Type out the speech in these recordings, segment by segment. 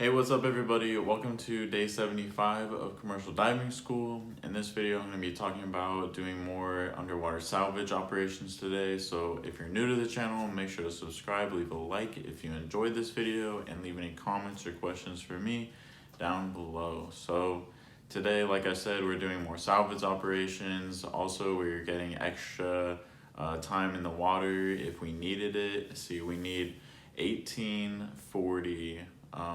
Hey, what's up everybody? Welcome to day 75 of commercial diving school. In this video, I'm going to be talking about doing more underwater salvage operations today. So if you're new to the channel, make sure to subscribe, leave a like if you enjoyed this video, and leave any comments or questions for me down below. So today, like I said, we're doing more salvage operations. Also, we're getting extra time in the water if we needed it. See, we need 1840.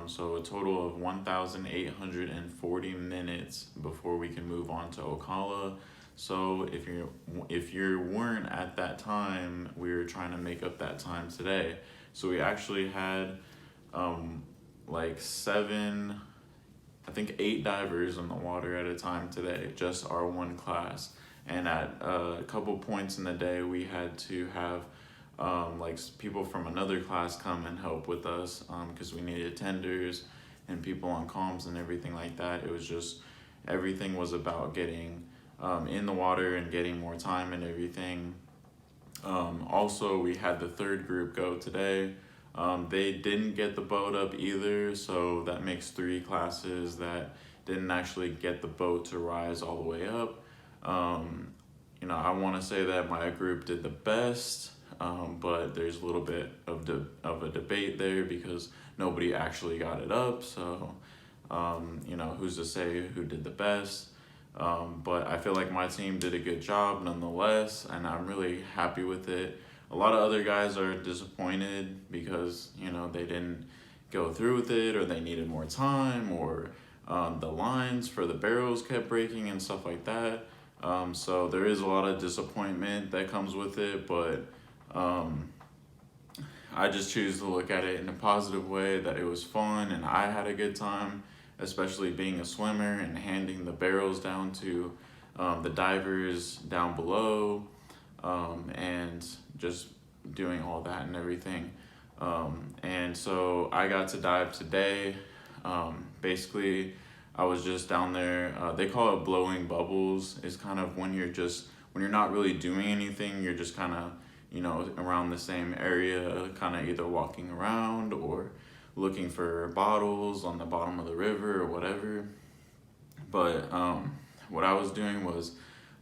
So a total of 1,840 minutes before we can move on to Ocala. So if you weren't at that time, we were trying to make up that time today. So we actually had like eight divers in the water at a time today, just our one class. And at a couple points in the day, we had to have like people from another class come and help with us because we needed tenders and people on comms and everything like that. It was just, everything was about getting in the water and getting more time and everything. Also, we had the third group go today. They didn't get the boat up either, so that makes three classes that didn't actually get the boat to rise all the way up. I want to say that my group did the best. But there's a little bit of a debate there because nobody actually got it up. So, who's to say who did the best? But I feel like my team did a good job nonetheless, and I'm really happy with it. A lot of other guys are disappointed because, they didn't go through with it, or they needed more time, or the lines for the barrels kept breaking and stuff like that. So there is a lot of disappointment that comes with it, but I just choose to look at it in a positive way, that it was fun and I had a good time, especially being a swimmer and handing the barrels down to the divers down below, and just doing all that and everything. And so I got to dive today. Basically, I was just down there. They call it blowing bubbles. It's kind of when you're not really doing anything, you're just kind of around the same area, kind of either walking around or looking for bottles on the bottom of the river or whatever. But what I was doing was,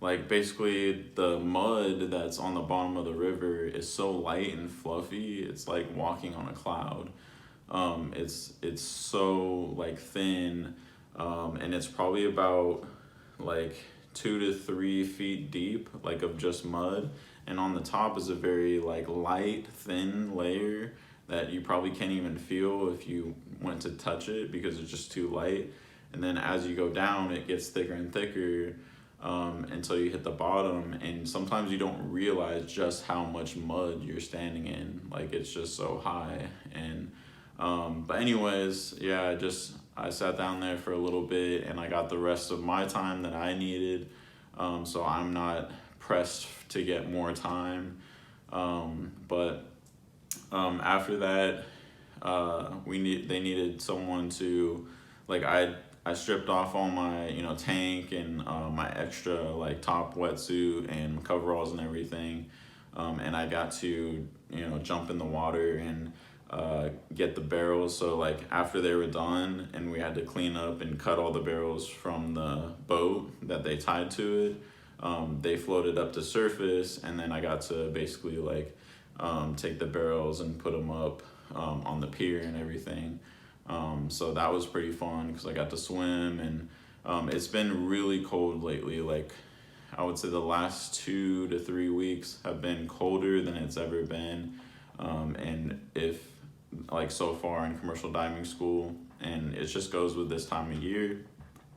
like, basically the mud that's on the bottom of the river is so light and fluffy, it's like walking on a cloud. It's so like thin, and it's probably about like 2 to 3 feet deep, like of just mud. And on the top is a very like light, thin layer that you probably can't even feel if you went to touch it because it's just too light. And then as you go down, it gets thicker and thicker until you hit the bottom. And sometimes you don't realize just how much mud you're standing in. Like, it's just so high. And but anyways, yeah, I sat down there for a little bit and I got the rest of my time that I needed. So I'm not pressed to get more time. But after that, they needed someone to, like, I stripped off all my tank and my extra like top wetsuit and coveralls and everything, and I got to jump in the water and get the barrels. So like after they were done and we had to clean up and cut all the barrels from the boat that they tied to it, they floated up to surface, and then I got to basically like take the barrels and put them up on the pier and everything. So that was pretty fun because I got to swim, and it's been really cold lately. Like, I would say the last 2 to 3 weeks have been colder than it's ever been. And if like so far in commercial diving school, and it just goes with this time of year.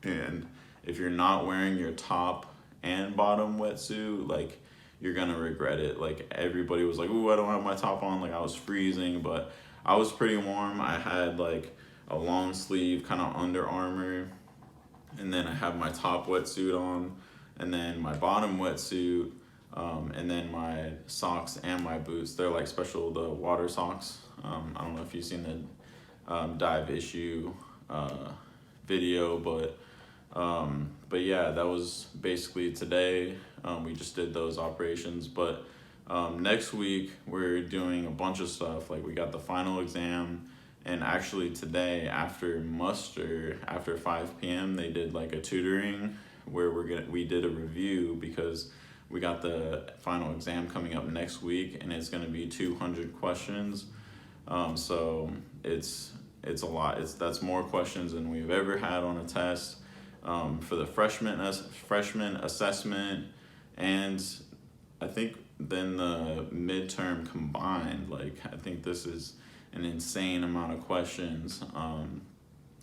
And if you're not wearing your top and bottom wetsuit, like, you're gonna regret it. Like, everybody was like, "Ooh, I don't have my top on." Like, I was freezing, but I was pretty warm. I had like a long sleeve kind of Under Armour, and then I have my top wetsuit on, and then my bottom wetsuit, and then my socks and my boots. They're like special, the water socks. I don't know if you've seen the dive issue video, but yeah, that was basically today. We just did those operations, but next week we're doing a bunch of stuff. Like, we got the final exam, And actually today after muster, after 5 p.m., they did like a tutoring where we did a review because we got the final exam coming up next week, and it's gonna be 200 questions. So it's a lot. That's more questions than we've ever had on a test. For the freshman assessment, and I think then the midterm combined, like I think this is an insane amount of questions.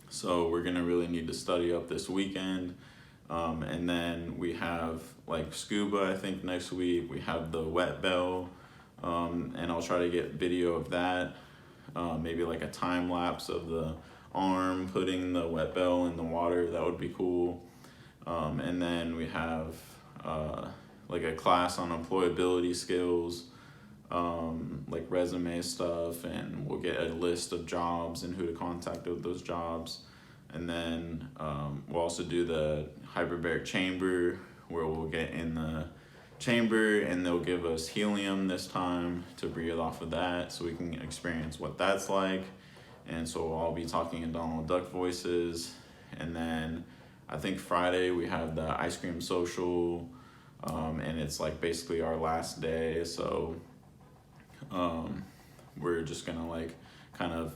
So we're gonna really need to study up this weekend. And then we have like scuba, I think next week. We have the wet bell, and I'll try to get video of that. Maybe like a time lapse of the arm putting the wet bell in the water. That would be cool. And then we have like a class on employability skills, like resume stuff, and we'll get a list of jobs and who to contact with those jobs. And then we'll also do the hyperbaric chamber, where we'll get in the chamber and they'll give us helium this time to breathe off of that so we can experience what that's like. And so I'll be talking in Donald Duck voices. And then I think Friday we have the ice cream social, and it's like basically our last day. So we're just gonna like kind of,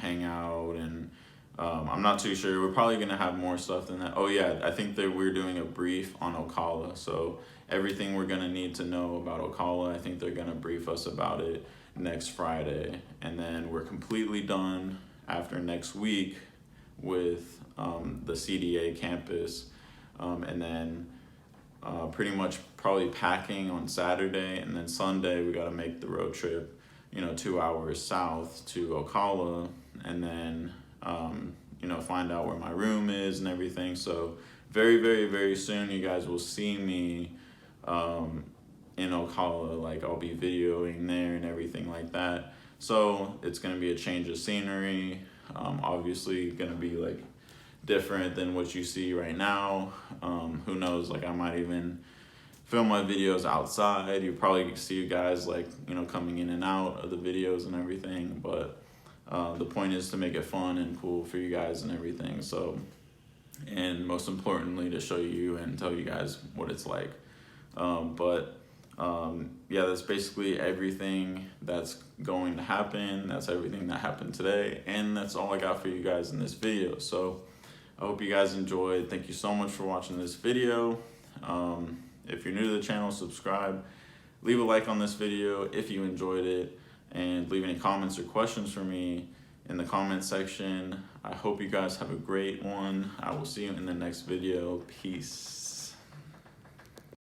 hang out, and I'm not too sure. We're probably gonna have more stuff than that. Oh yeah, I think that we're doing a brief on Ocala. So everything we're gonna need to know about Ocala, I think they're gonna brief us about it next Friday. And then we're completely done after next week with the CDA campus. And then pretty much probably packing on Saturday, and then Sunday we gotta make the road trip, 2 hours south to Ocala, and then find out where my room is and everything. So very, very, very soon you guys will see me in Ocala. Like I'll be videoing there and everything like that. So it's gonna be a change of scenery. Obviously gonna be like different than what you see right now. Who knows, like I might even film my videos outside. You probably see you guys like, coming in and out of the videos and everything, but the point is to make it fun and cool for you guys and everything. So, and most importantly, to show you and tell you guys what it's like. Yeah, that's basically everything that's going to happen. That's everything that happened today, and that's all I got for you guys in this video. So I hope you guys enjoyed. Thank you so much for watching this video. If you're new to the channel, subscribe. Leave a like on this video if you enjoyed it, and leave any comments or questions for me in the comment section. I hope you guys have a great one. I will see you in the next video. Peace.